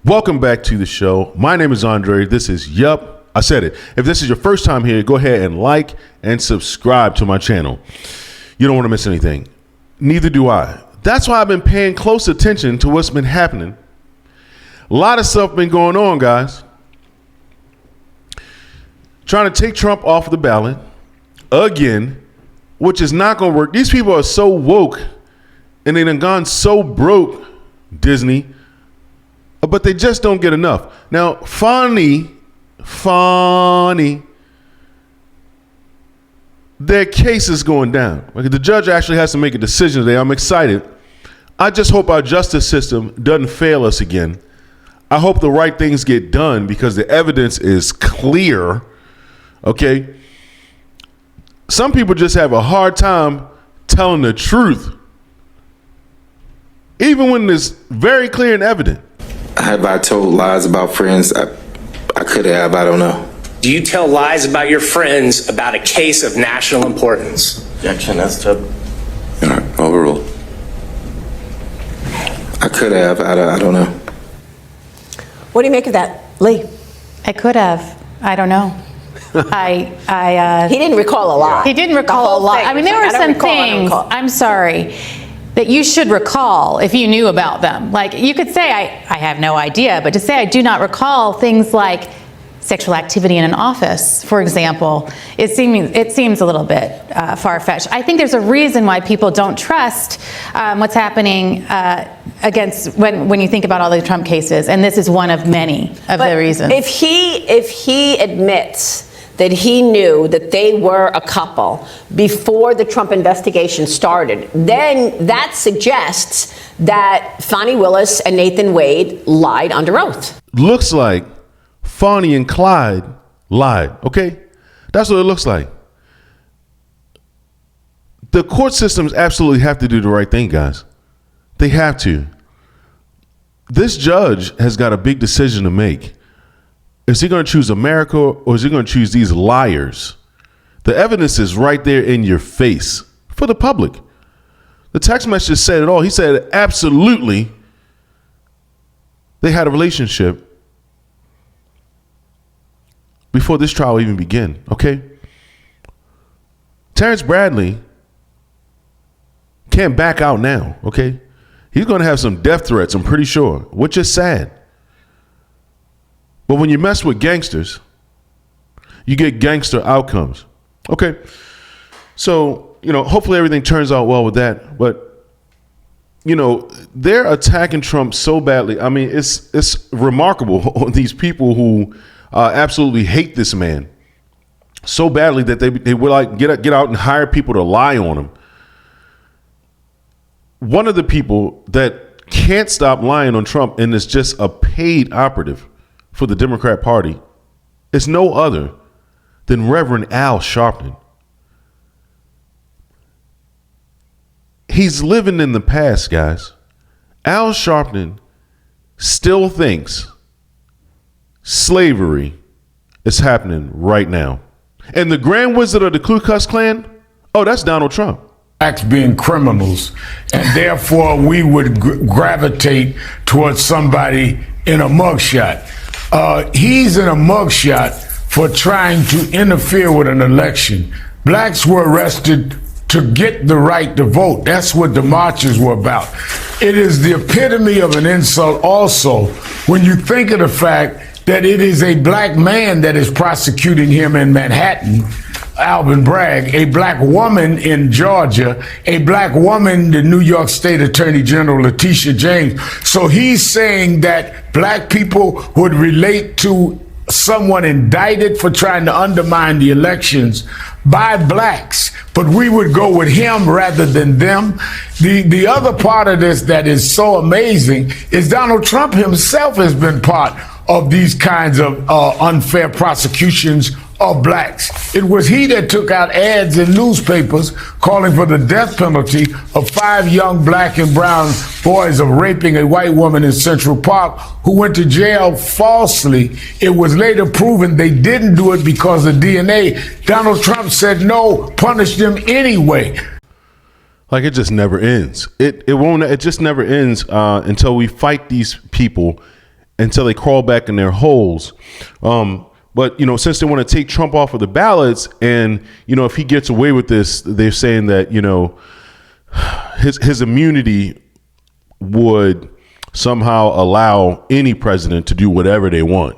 Welcome back to the show. My name is Andre. This is Yup. I said it. If this is your first time here, go ahead and like and subscribe to my channel. You don't want to miss anything. Neither do I. That's why I've been paying close attention to what's been happening. A lot of stuff been going on, guys. Trying to take Trump off the ballot again, which is not going to work. These people are so woke and they done gone so broke, Disney, but they just don't get enough. Now, Fani, their case is going down. Like, the judge actually has to make a decision today. I'm excited. I just hope our justice system doesn't fail us again. I hope the right things get done because the evidence is clear. Okay. Some people just have a hard time telling the truth, even when it's very clear and evident. Have I told lies about friends? I could have. I don't know. Do you tell lies about your friends about a case of national importance? Objection. That's to overruled. I could have. I don't know. What do you make of that, Lee? I could have. I don't know. He didn't recall a lot. He didn't recall a lot. I mean, there were some things, I'm sorry, that you should recall if you knew about them. Like, you could say, I have no idea, but to say I do not recall things like sexual activity in an office, for example, it seems a little bit far-fetched. I think there's a reason why people don't trust what's happening against when you think about all the Trump cases, and this is one of many of the reasons. If he admits that he knew that they were a couple before the Trump investigation started, then that suggests that Fani Willis and Nathan Wade lied under oath. Looks like Fani and Clyde lied. Okay, that's what it looks like. The court systems absolutely have to do the right thing, guys. They have to. This judge has got a big decision to make. Is he going to choose America or is he going to choose these liars? The evidence is right there in your face for the public. The text message said it all. He said absolutely they had a relationship before this trial even began. Okay? Terrence Bradley can't back out now. Okay? He's going to have some death threats, I'm pretty sure, which is sad. But when you mess with gangsters, you get gangster outcomes. Okay. So, hopefully everything turns out well with that. But, they're attacking Trump so badly. I mean, it's remarkable. These people who absolutely hate this man so badly that they would like get out and hire people to lie on him. One of the people that can't stop lying on Trump and is just a paid operative for the Democrat Party is no other than Reverend Al Sharpton. He's living in the past, guys. Al Sharpton still thinks slavery is happening right now. And the Grand Wizard of the Ku Klux Klan, that's Donald Trump. Acts being criminals, and therefore we would gravitate towards somebody in a mugshot. He's in a mugshot for trying to interfere with an election. Blacks were arrested to get the right to vote. That's what the marches were about. It is the epitome of an insult also when you think of the fact that it is a black man that is prosecuting him in Manhattan, Alvin Bragg, a black woman in Georgia, a black woman, the New York State Attorney General Letitia James. So he's saying that black people would relate to someone indicted for trying to undermine the elections by blacks, but we would go with him rather than them. The other part of this that is so amazing is Donald Trump himself has been part of these kinds of unfair prosecutions of blacks. It was he that took out ads in newspapers calling for the death penalty of 5 young black and brown boys of raping a white woman in Central Park who went to jail falsely. It was later proven they didn't do it because of DNA. Donald Trump said no, punish them anyway. Like, it just never ends. It just never ends until we fight these people until they crawl back in their holes. But, you know, since they want to take Trump off of the ballots and, you know, if he gets away with this, they're saying that, you know, his immunity would somehow allow any president to do whatever they want.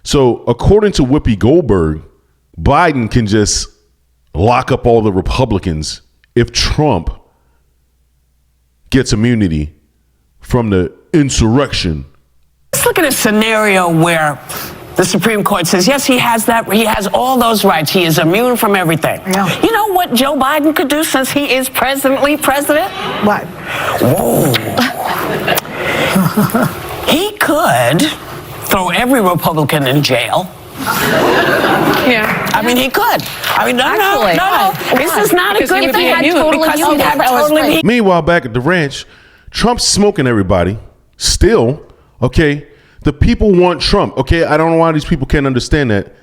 So according to Whoopi Goldberg, Biden can just lock up all the Republicans if Trump gets immunity from the insurrection. Let's look at a scenario where the Supreme Court says, yes, he has that. He has all those rights. He is immune from everything. Yeah. You know what Joe Biden could do since he is presently president? What? Whoa. He could throw every Republican in jail. Yeah. I mean, he could. I mean, no. This is not a good thing. Meanwhile, back at the ranch, Trump's smoking everybody. Still, okay, the people want Trump. Okay, I don't know why these people can't understand that.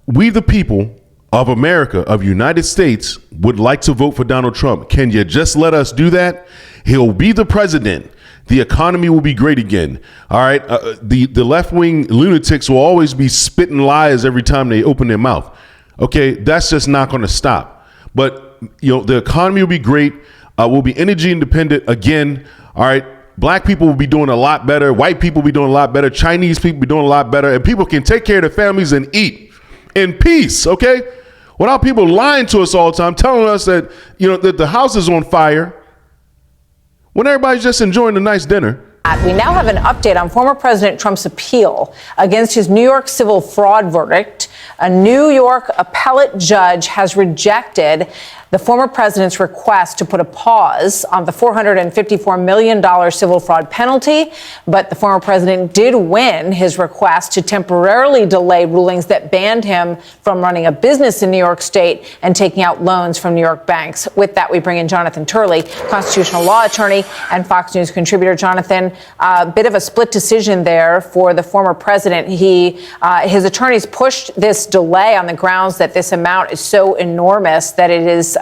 We, the people of America, of United States, would like to vote for Donald Trump. Can you just let us do that? He'll be the president. The economy will be great again. All right. The left-wing lunatics will always be spitting lies every time they open their mouth. OK, that's just not going to stop. But, you know, the economy will be great. We'll be energy independent again. All right. Black people will be doing a lot better. White people will be doing a lot better. Chinese people will be doing a lot better. And people can take care of their families and eat in peace. OK, without people lying to us all the time, telling us that, you know, that the house is on fire when everybody's just enjoying a nice dinner. We now have an update on former President Trump's appeal against his New York civil fraud verdict. A New York appellate judge has rejected the former president's request to put a pause on the $454 million civil fraud penalty. But the former president did win his request to temporarily delay rulings that banned him from running a business in New York State and taking out loans from New York banks. With that, we bring in Jonathan Turley, constitutional law attorney and Fox News contributor. Jonathan, a bit of a split decision there for the former president. His attorneys pushed this delay on the grounds that this amount is so enormous that it is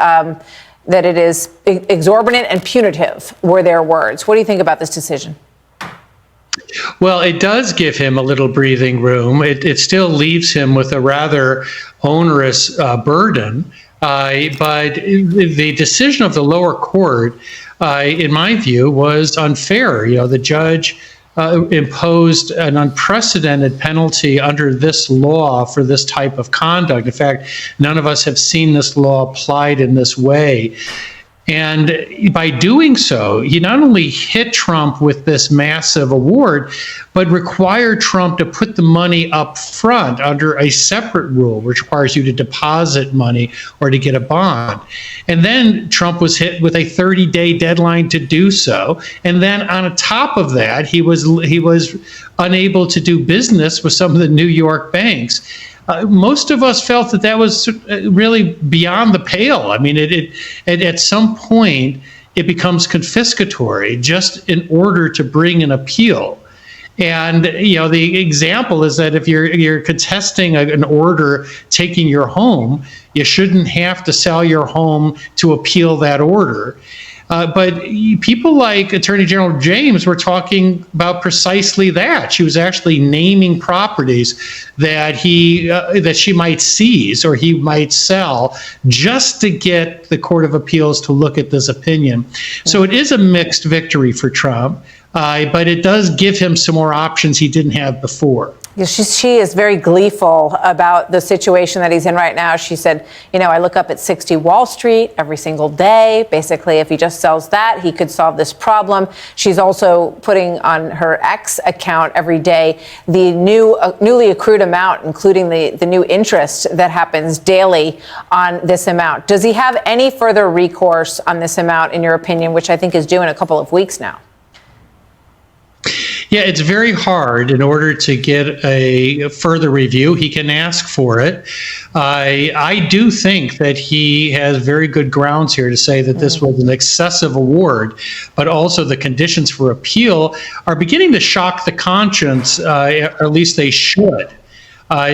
exorbitant and punitive, were their words. What do you think about this decision? Well, it does give him a little breathing room. It still leaves him with a rather onerous burden. But the decision of the lower court, in my view, was unfair. You know, the judge imposed an unprecedented penalty under this law for this type of conduct. In fact, none of us have seen this law applied in this way. And by doing so, he not only hit Trump with this massive award, but required Trump to put the money up front under a separate rule, which requires you to deposit money or to get a bond. And then Trump was hit with a 30-day deadline to do so. And then on top of that, he was unable to do business with some of the New York banks. Most of us felt that was really beyond the pale. I mean, at some point, it becomes confiscatory just in order to bring an appeal. And, you know, the example is that if you're contesting an order taking your home, you shouldn't have to sell your home to appeal that order. But people like Attorney General James were talking about precisely that. She was actually naming properties that she might seize or he might sell just to get the Court of Appeals to look at this opinion. So it is a mixed victory for Trump, but it does give him some more options he didn't have before. She is very gleeful about the situation that he's in right now. She said, you know, I look up at 60 Wall Street every single day. Basically, if he just sells that, he could solve this problem. She's also putting on her X account every day the newly accrued amount, including the new interest that happens daily on this amount. Does he have any further recourse on this amount, in your opinion, which I think is due in a couple of weeks now? Yeah, it's very hard. In order to get a further review, he can ask for it. I do think that he has very good grounds here to say that this was an excessive award, but also the conditions for appeal are beginning to shock the conscience, or at least they should.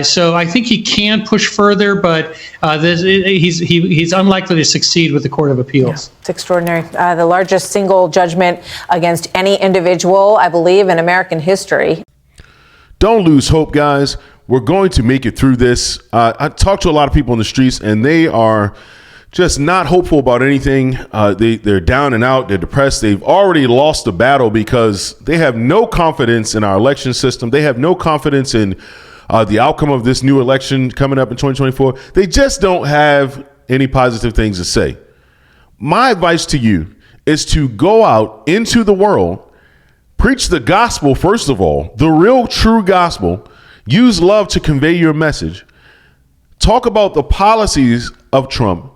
So I think he can push further, but he's unlikely to succeed with the Court of Appeals. Yeah, it's extraordinary. The largest single judgment against any individual, I believe, in American history. Don't lose hope, guys. We're going to make it through this. I talked to a lot of people in the streets, and they are just not hopeful about anything. They're down and out. They're depressed. They've already lost the battle because they have no confidence in our election system. They have no confidence in the outcome of this new election coming up in 2024. They just don't have any positive things to say. My advice to you is to go out into the world, preach the gospel, first of all, the real true gospel. Use love to convey your message. Talk about the policies of Trump.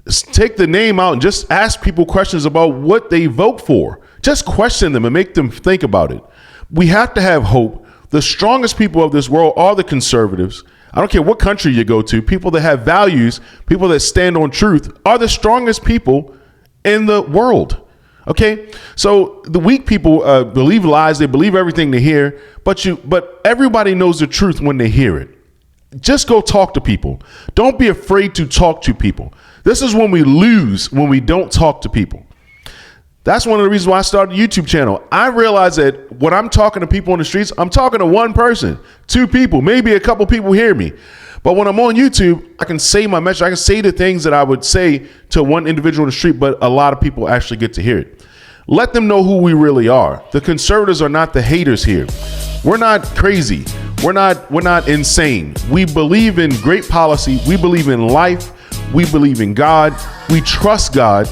Take the name out and just ask people questions about what they vote for. Just question them and make them think about it. We have to have hope. The strongest people of this world are the conservatives. I don't care what country you go to. People that have values, people that stand on truth are the strongest people in the world. Okay, so the weak people believe lies. They believe everything they hear, but everybody knows the truth when they hear it. Just go talk to people. Don't be afraid to talk to people. This is when we lose, when we don't talk to people. That's one of the reasons why I started a YouTube channel. I realized that when I'm talking to people on the streets, I'm talking to one person, two people, maybe a couple people hear me. But when I'm on YouTube, I can say my message. I can say the things that I would say to one individual in the street, but a lot of people actually get to hear it. Let them know who we really are. The conservatives are not the haters here. We're not crazy. We're not insane. We believe in great policy. We believe in life. We believe in God. We trust God.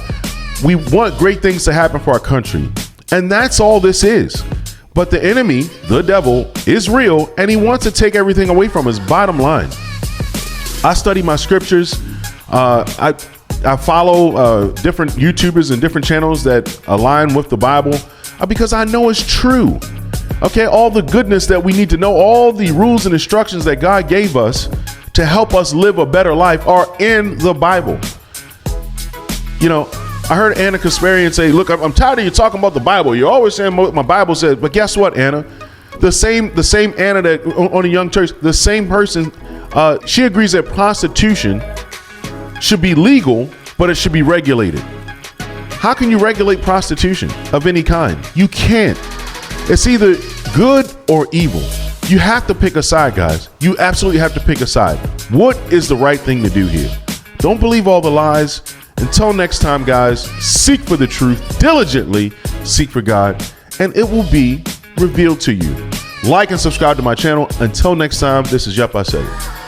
We want great things to happen for our country. And that's all this is. But the enemy, the devil, is real, and he wants to take everything away from us. Bottom line. I study my scriptures. I follow different YouTubers and different channels that align with the Bible because I know it's true. Okay, all the goodness that we need to know, all the rules and instructions that God gave us to help us live a better life are in the Bible. You know, I heard Anna Kasparian say, look, I'm tired of you talking about the Bible. You're always saying what my Bible says. But guess what, Anna? The same Anna that on the Young Church, the same person, she agrees that prostitution should be legal, but it should be regulated. How can you regulate prostitution of any kind? You can't. It's either good or evil. You have to pick a side, guys. You absolutely have to pick a side. What is the right thing to do here? Don't believe all the lies. Until next time, guys, seek for the truth, diligently seek for God, and it will be revealed to you. Like and subscribe to my channel. Until next time, this is Yup, I Said It.